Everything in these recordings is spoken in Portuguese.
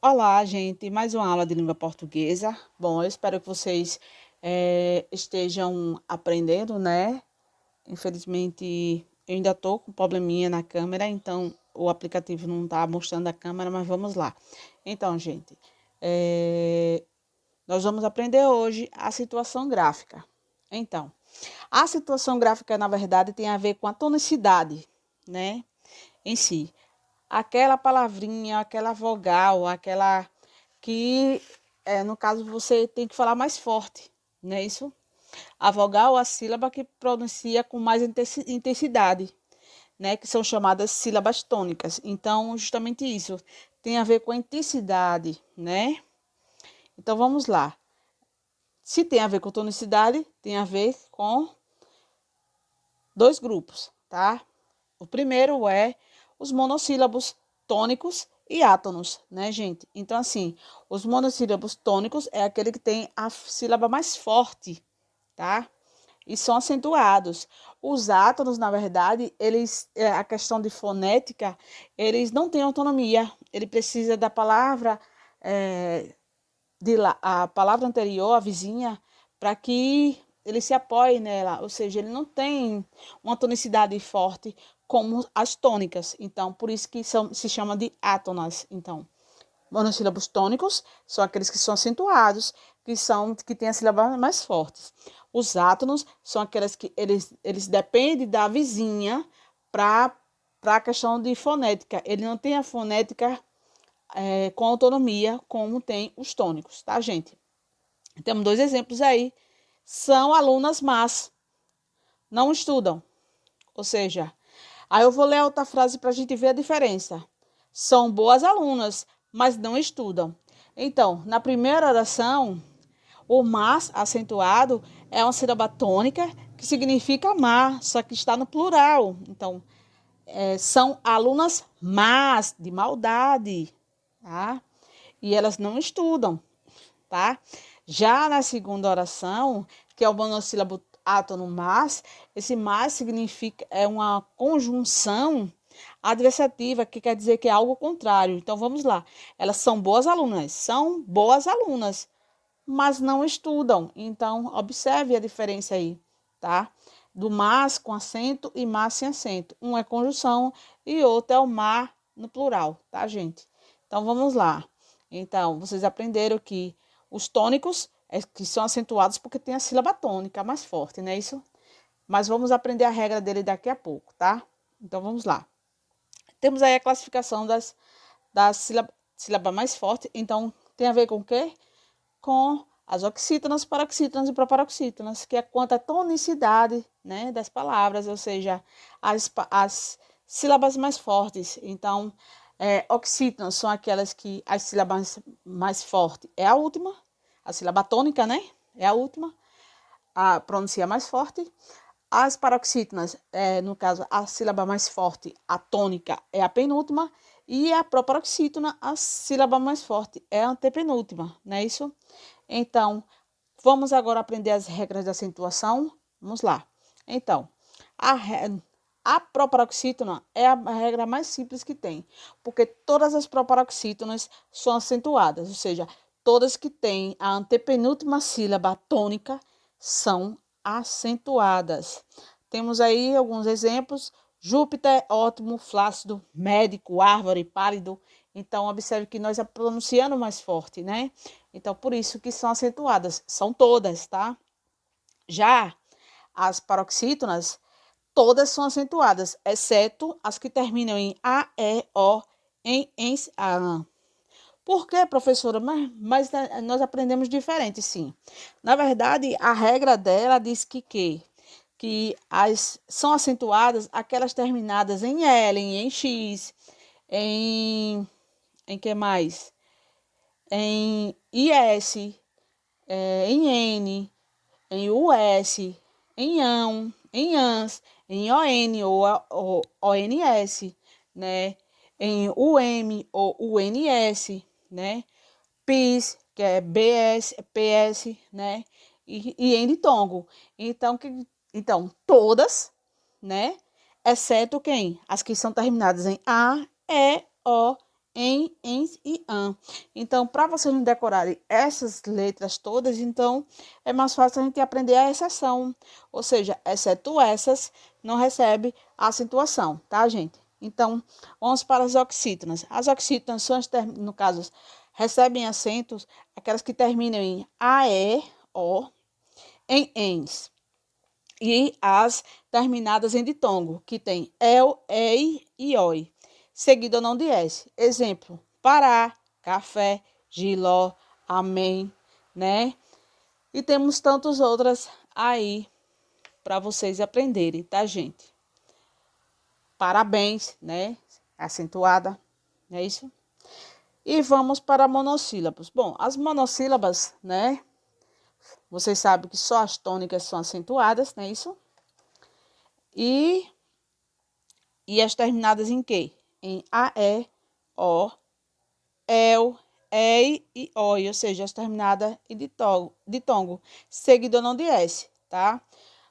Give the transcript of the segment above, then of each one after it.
Olá, gente, mais uma aula de língua portuguesa. Bom, eu espero que vocês estejam aprendendo, né? Infelizmente, eu ainda estou com probleminha na câmera, então o aplicativo não está mostrando a câmera, mas vamos lá. Então, gente, nós vamos aprender hoje a situação gráfica. Então, a situação gráfica, na verdade, tem a ver com a tonicidade, né? Em si. Aquela palavrinha, aquela vogal, aquela que, no caso, você tem que falar mais forte, não é isso? A vogal, a sílaba que pronuncia com mais intensidade, né? Que são chamadas sílabas tônicas. Então, justamente isso tem a ver com a intensidade, né? Então, vamos lá. Se tem a ver com tonicidade, tem a ver com dois grupos, tá? O primeiro é os monossílabos tônicos e átonos, né, gente? Então, assim, os monossílabos tônicos é aquele que tem a sílaba mais forte, tá? E são acentuados. Os átonos, na verdade, a questão de fonética, eles não têm autonomia. Ele precisa da palavra, é, a palavra anterior, a vizinha, para que ele se apoie nela, ou seja, ele não tem uma tonicidade forte como as tônicas. Então, por isso que se chama de átonas. Então, monossílabos tônicos são aqueles que são acentuados, que têm as sílabas mais fortes. Os átonos são aqueles que eles dependem da vizinha para a questão de fonética. Ele não tem a fonética com autonomia como tem os tônicos, tá, gente? Temos dois exemplos aí. São alunas más, não estudam. Ou seja, aí eu vou ler outra frase para a gente ver a diferença. São boas alunas, mas não estudam. Então, na primeira oração, o mas acentuado é uma sílaba tônica que significa má, só que está no plural. Então, são alunas más, de maldade, tá? E elas não estudam, tá? Já na segunda oração, que é o monossílabo átono mas, esse mas significa uma conjunção adversativa, que quer dizer que é algo contrário. Então vamos lá. Elas são boas alunas, mas não estudam. Então observe a diferença aí, tá? Do mas com acento e mas sem acento. Um é conjunção e outro é o mar no plural, tá, gente? Então vamos lá. Então, vocês aprenderam que os tônicos que são acentuados porque tem a sílaba tônica mais forte, não é isso? Mas vamos aprender a regra dele daqui a pouco, tá? Então vamos lá. Temos aí a classificação das sílaba mais forte. Então, tem a ver com o quê? Com as oxítonas, paroxítonas e proparoxítonas, que é quanto à tonicidade, né, das palavras, ou seja, as sílabas mais fortes. Então, oxítonas são aquelas que as sílabas mais fortes é a última, a sílaba tônica, né? É a última, a pronuncia mais forte. As paroxítonas, no caso, a sílaba mais forte, a tônica, é a penúltima. E a proparoxítona, a sílaba mais forte, é a antepenúltima, não é isso? Então, vamos agora aprender as regras da acentuação. Vamos lá. Então, a, a proparoxítona é a regra mais simples que tem, porque todas as proparoxítonas são acentuadas, ou seja, todas que têm a antepenúltima sílaba tônica são acentuadas. Temos aí alguns exemplos: Júpiter, ótimo, flácido, médico, árvore, pálido. Então, observe que nós pronunciando mais forte, né? Então, por isso que são acentuadas. São todas, tá? Já as paroxítonas, todas são acentuadas, exceto as que terminam em A, E, O, em A. Por quê, professora? Mas nós aprendemos diferente, sim. Na verdade, a regra dela diz que são acentuadas aquelas terminadas em L, em X, em que mais? Em IS, em N, em US, em AN, em ANS, em ON ou ONS, né? Em UM ou UNS, né? PIS, que é BS, PS, né? E em ditongo. Então, todas, né? Exceto quem? As que são terminadas em A, E, O, em, ens e an. Então, para vocês não decorarem essas letras todas, então é mais fácil a gente aprender a exceção. Ou seja, exceto essas, não recebe a acentuação, tá, gente? Então, vamos para as oxítonas. As oxítonas são, no caso, recebem acentos, aquelas que terminam em AE, O, em ENS. E as terminadas em ditongo, que tem EL, EI e OI, seguido ou não de S. Exemplo, Pará, café, giló, amém, né? E temos tantas outras aí para vocês aprenderem, tá, gente? Parabéns, né? Acentuada, não é isso? E vamos para monossílabos. Bom, as monossílabas, né? Vocês sabem que só as tônicas são acentuadas, não é isso? E as terminadas em quê? Em AE, O, EL, EI e OI, ou seja, as terminadas em ditongo, seguido ou não de S, tá?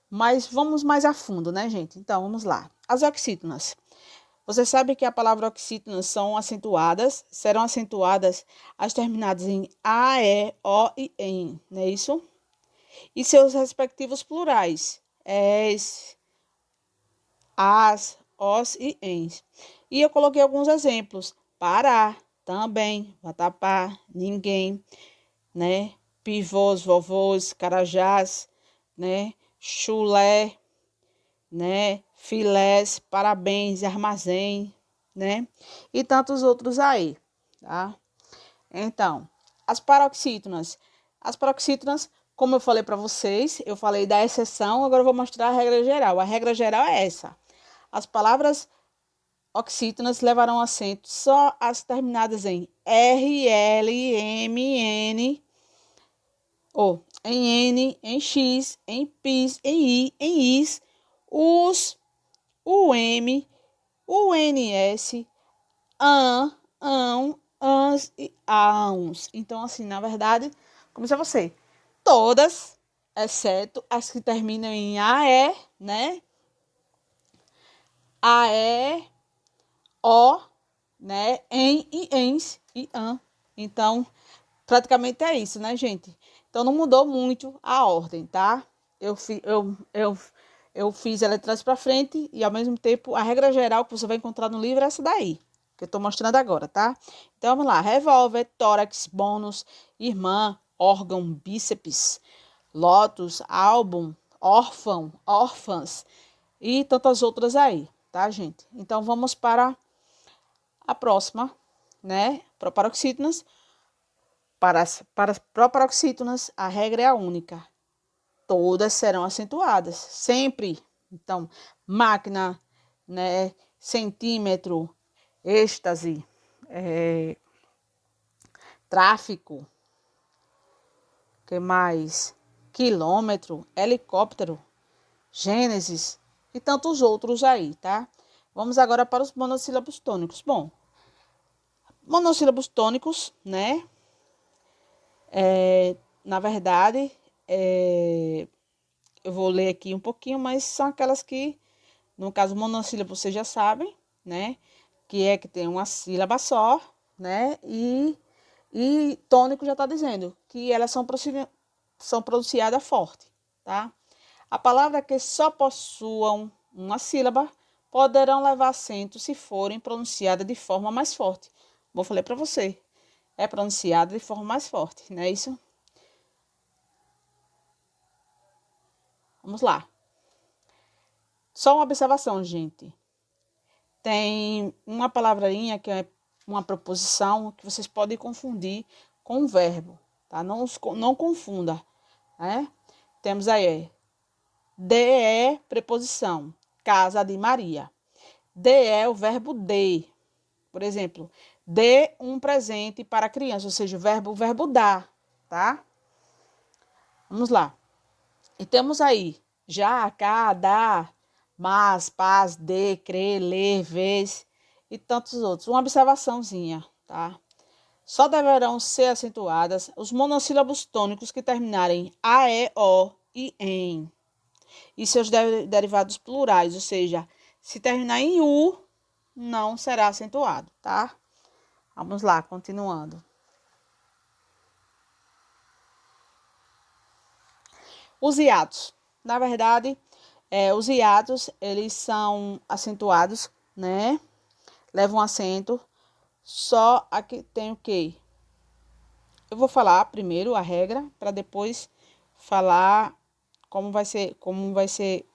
Mas vamos mais a fundo, né, gente? Então, vamos lá. As oxítonas. Você sabe que a palavra oxítonas serão acentuadas as terminadas em A, E, O e EN, não é isso? E seus respectivos plurais, es, as, os e ens. E eu coloquei alguns exemplos. Pará, também, vatapá, ninguém, né? Pivôs, vovôs, carajás, né? Chulé, né? Filés, parabéns, armazém, né? E tantos outros aí, tá? Então, as paroxítonas. As paroxítonas, como eu falei para vocês, eu falei da exceção, agora eu vou mostrar a regra geral. A regra geral é essa. As palavras oxítonas levarão acento só as terminadas em R, L, M, N, ou em N, em X, em PIS, em I, em IS, US, UM, UNS, ANS e AUNS. Então, assim, na verdade, como disse você, todas, exceto as que terminam em AE, né? AE, O, né? Em e ens e an. Então, praticamente é isso, né, gente? Então, não mudou muito a ordem, tá? Eu fiz ela de trás para frente e, ao mesmo tempo, a regra geral que você vai encontrar no livro é essa daí, que eu tô mostrando agora, tá? Então, vamos lá. Revólver, tórax, bônus, irmã, órgão, bíceps, lótus, álbum, órfão, órfãs e tantas outras aí, tá, gente? Então, vamos para a próxima, né? Proparoxítonas. Para as proparoxítonas, a regra é a única. Todas serão acentuadas, sempre. Então, máquina, né? Centímetro, êxtase, tráfico, que mais? Quilômetro, helicóptero, Gênesis e tantos outros aí, tá? Vamos agora para os monossílabos tônicos. Bom, monossílabos tônicos, né? Na verdade, eu vou ler aqui um pouquinho, mas são aquelas que, no caso, monossílabo, vocês já sabem, né? Que tem uma sílaba só, né? E tônico já está dizendo que elas são pronunciadas forte, tá? A palavra que só possuam uma sílaba poderão levar acento se forem pronunciadas de forma mais forte. Como eu falei para você, é pronunciada de forma mais forte, não é isso? Vamos lá. Só uma observação, gente. Tem uma palavrinha que é uma preposição que vocês podem confundir com um verbo, tá? Não confunda, né? Temos aí, de é preposição, casa de Maria. De é o verbo de. Por exemplo, dê um presente para a criança, ou seja, o verbo dar, tá? Vamos lá. E temos aí, já, cá, dá, mas, paz, de, crer, ler, vez e tantos outros. Uma observaçãozinha, tá? Só deverão ser acentuadas os monossílabos tônicos que terminarem em a, e, o e em. E seus derivados plurais, ou seja, se terminar em u, não será acentuado, tá? Vamos lá, continuando. Os hiatos. Na verdade, os hiatos, eles são acentuados, né? Levam acento. Só aqui tem o quê? Eu vou falar primeiro a regra, para depois falar como vai ser,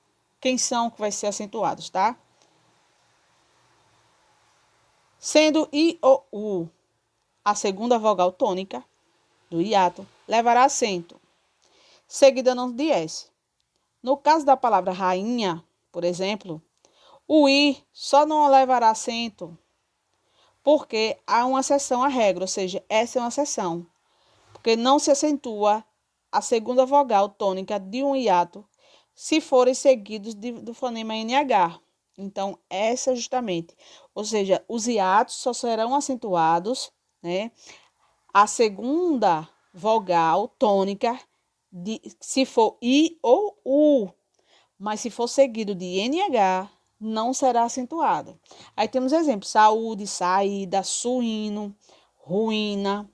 quem são que vai ser acentuados, tá? Sendo I ou U a segunda vogal tônica do hiato, levará acento, seguida não de S. No caso da palavra rainha, por exemplo, o I só não levará acento porque há uma exceção à regra, ou seja, essa é uma exceção, porque não se acentua a segunda vogal tônica de um hiato se forem seguidos do fonema NH. Então, essa justamente, ou seja, os hiatos só serão acentuados, né, a segunda vogal tônica se for I ou U, mas se for seguido de NH, não será acentuada. Aí temos exemplos: saúde, saída, suíno, ruína,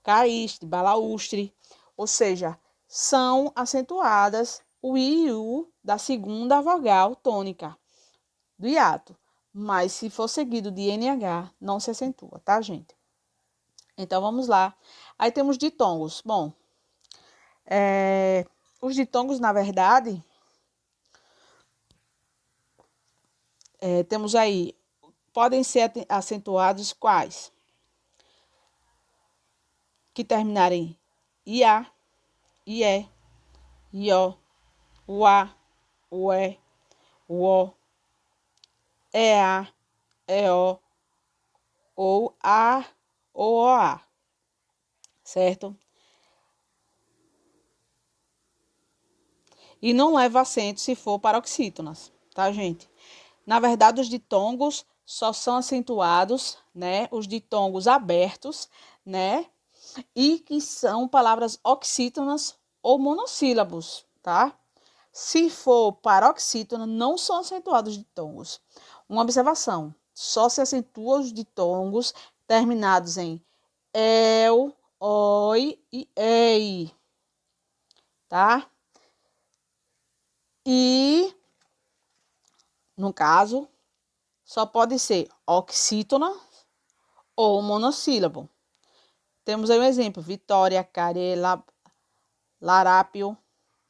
caíste, balaustre, ou seja, são acentuadas o I e U da segunda vogal tônica do hiato, mas se for seguido de NH, não se acentua, tá, gente? Então, vamos lá. Aí temos ditongos. Bom, os ditongos, na verdade, temos aí, podem ser acentuados quais? Que terminarem em IA, IE, IO, UA, UE, UO, EA, EO ou A ou OA, certo? E não leva acento se for paroxítonas, tá, gente? Na verdade, os ditongos só são acentuados, né? Os ditongos abertos, né? E que são palavras oxítonas ou monossílabos, tá? Se for paroxítona, não são acentuados ditongos. Uma observação: só se acentua os ditongos terminados em el, oi e ei, tá? E, no caso, só pode ser oxítona ou monossílabo. Temos aí um exemplo: Vitória, Care, Larápio,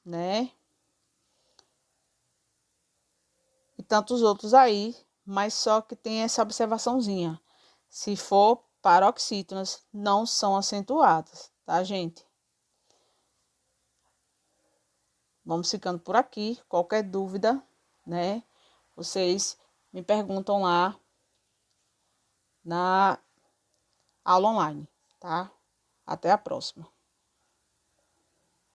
né? E tantos outros aí, mas só que tem essa observaçãozinha. Se for paroxítonas, não são acentuadas, tá, gente? Vamos ficando por aqui. Qualquer dúvida, né? Vocês me perguntam lá na aula online, tá? Até a próxima.